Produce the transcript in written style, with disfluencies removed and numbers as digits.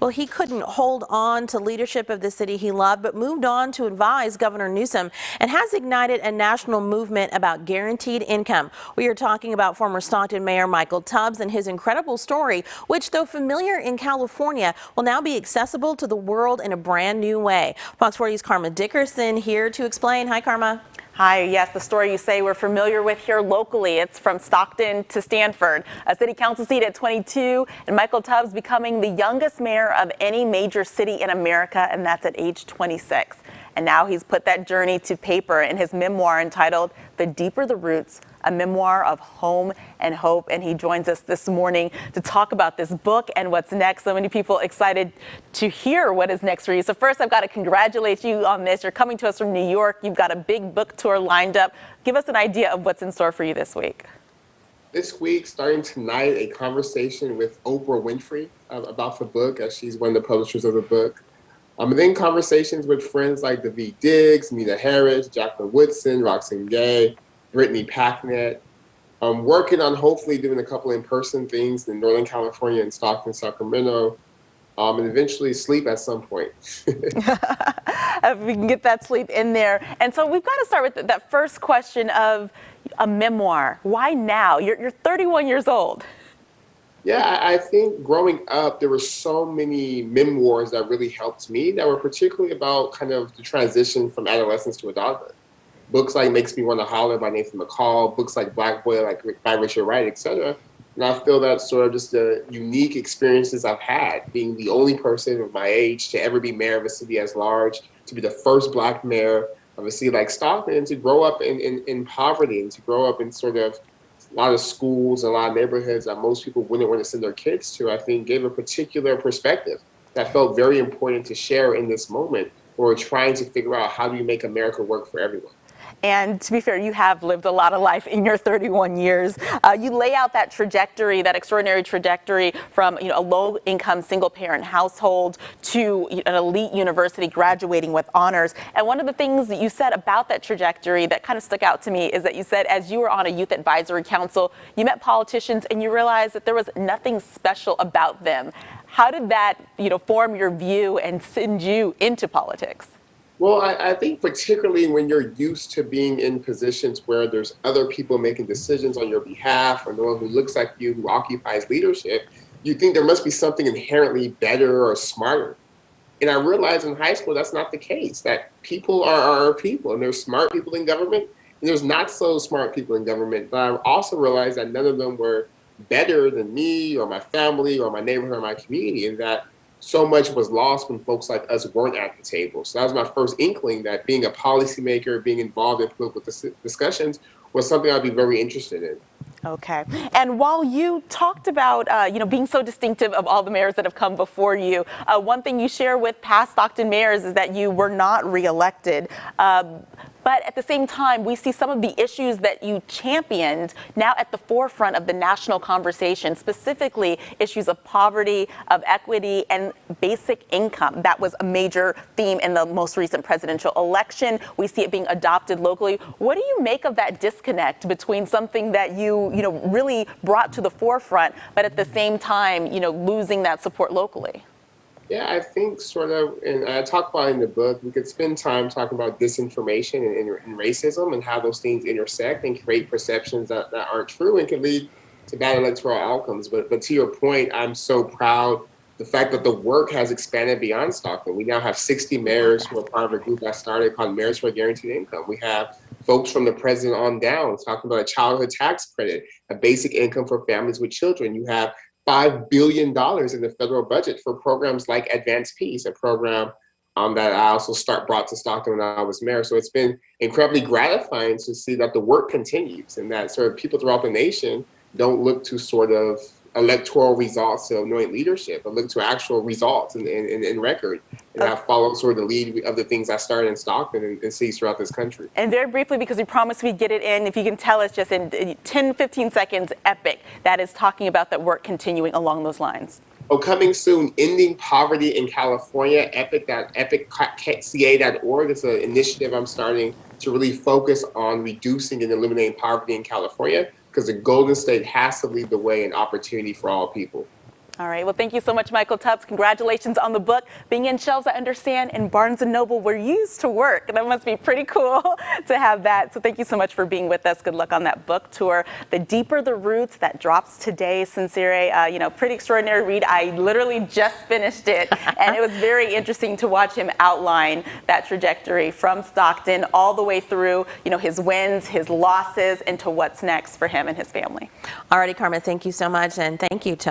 Well, he couldn't hold on to leadership of the city he loved, but moved on to advise Governor Newsom and has ignited a national movement about guaranteed income. We are talking about former Stockton Mayor Michael Tubbs and his incredible story, which, though familiar in California, will now be accessible to the world in a brand new way. Fox 40's Karma Dickerson here to explain. Hi, Karma. Hi, yes, the story you say we're familiar with here locally. It's from Stockton to Stanford, a city council seat at 22, and Michael Tubbs becoming the youngest mayor of any major city in America, and that's at age 26. And now he's put that journey to paper in his memoir entitled The Deeper the Roots, a memoir of home and hope. And he joins us this morning to talk about this book and what's next. So many people excited to hear what is next for you. So first, I've got to congratulate you on this. You're coming to us from New York. You've got a big book tour lined up. Give us an idea of what's in store for you this week. This week, starting tonight, a conversation with Oprah Winfrey about the book, as she's one of the publishers of the book. And then conversations with friends like Daveed Diggs, Nina Harris, Jacqueline Woodson, Roxane Gay, Brittany Packnett. I'm working on hopefully doing a couple in-person things in Northern California and Stockton, Sacramento, and eventually sleep at some point. If we can get that sleep in there. And so we've got to start with that first question of a memoir. Why now? You're 31 years old. Yeah, I think growing up, there were so many memoirs that really helped me that were particularly about kind of the transition from adolescence to adulthood. Books like Makes Me Want to Holler by Nathan McCall, books like Black Boy by Richard Wright, etc. And I feel that sort of just the unique experiences I've had, being the only person of my age to ever be mayor of a city as large, to be the first Black mayor of a city like Stockton, and to grow up in poverty and to grow up in sort of a lot of schools and a lot of neighborhoods that most people wouldn't want to send their kids to, I think gave a particular perspective that felt very important to share in this moment where we're trying to figure out how do you make America work for everyone. And to be fair, you have lived a lot of life in your 31 years. You lay out that trajectory, that extraordinary trajectory from a low-income single-parent household to an elite university graduating with honors. And one of the things that you said about that trajectory that kind of stuck out to me is that you said as you were on a youth advisory council, you met politicians and you realized that there was nothing special about them. How did that form your view and send you into politics? Well, I think particularly when you're used to being in positions where there's other people making decisions on your behalf or no one who looks like you who occupies leadership, you think there must be something inherently better or smarter. And I realized in high school that's not the case, that people are people, and there's smart people in government and there's not so smart people in government. But I also realized that none of them were better than me or my family or my neighborhood or my community, and that so much was lost when folks like us weren't at the table. So that was my first inkling that being a policymaker, being involved in political discussions was something I'd be very interested in. Okay. And while you talked about, being so distinctive of all the mayors that have come before you, one thing you share with past Stockton mayors is that you were not reelected. But at the same time, we see some of the issues that you championed now at the forefront of the national conversation, specifically issues of poverty, of equity, and basic income. That was a major theme in the most recent presidential election. We see it being adopted locally. What do you make of that disconnect between something that you really brought to the forefront, but at the same time, losing that support locally? Yeah, I think sort of, and I talk about in the book, we could spend time talking about disinformation and racism and how those things intersect and create perceptions that aren't true and can lead to bad electoral outcomes. But to your point, I'm so proud the fact that the work has expanded beyond Stockton. We now have 60 mayors who are part of a group that started called Mayors for Guaranteed Income. We have folks from the president on down talking about a childhood tax credit, a basic income for families with children. You have $5 billion in the federal budget for programs like Advanced Peace, a program that I also brought to Stockton when I was mayor. So it's been incredibly gratifying to see that the work continues and that sort of people throughout the nation don't look to sort of electoral results to anoint leadership, but look to actual results and record. And I've followed sort of the lead of the things I started in Stockton and cities throughout this country. And very briefly, because we promised we'd get it in, if you can tell us just in 10, 15 seconds, EPIC, that is talking about that work continuing along those lines. Oh, coming soon, Ending Poverty in California, epicca.org. It's an initiative I'm starting to really focus on reducing and eliminating poverty in California, because the Golden State has to lead the way in opportunity for all people. All right. Well, thank you so much, Michael Tubbs. Congratulations on the book. Being in shelves, I understand, in Barnes & Noble where you used to work. That must be pretty cool to have that. So thank you so much for being with us. Good luck on that book tour. The Deeper the Roots, that drops today, Sincere. Pretty extraordinary read. I literally just finished it, and it was very interesting to watch him outline that trajectory from Stockton all the way through, his wins, his losses, and to what's next for him and his family. Alrighty, Carmen, thank you so much, and thank you, Tony.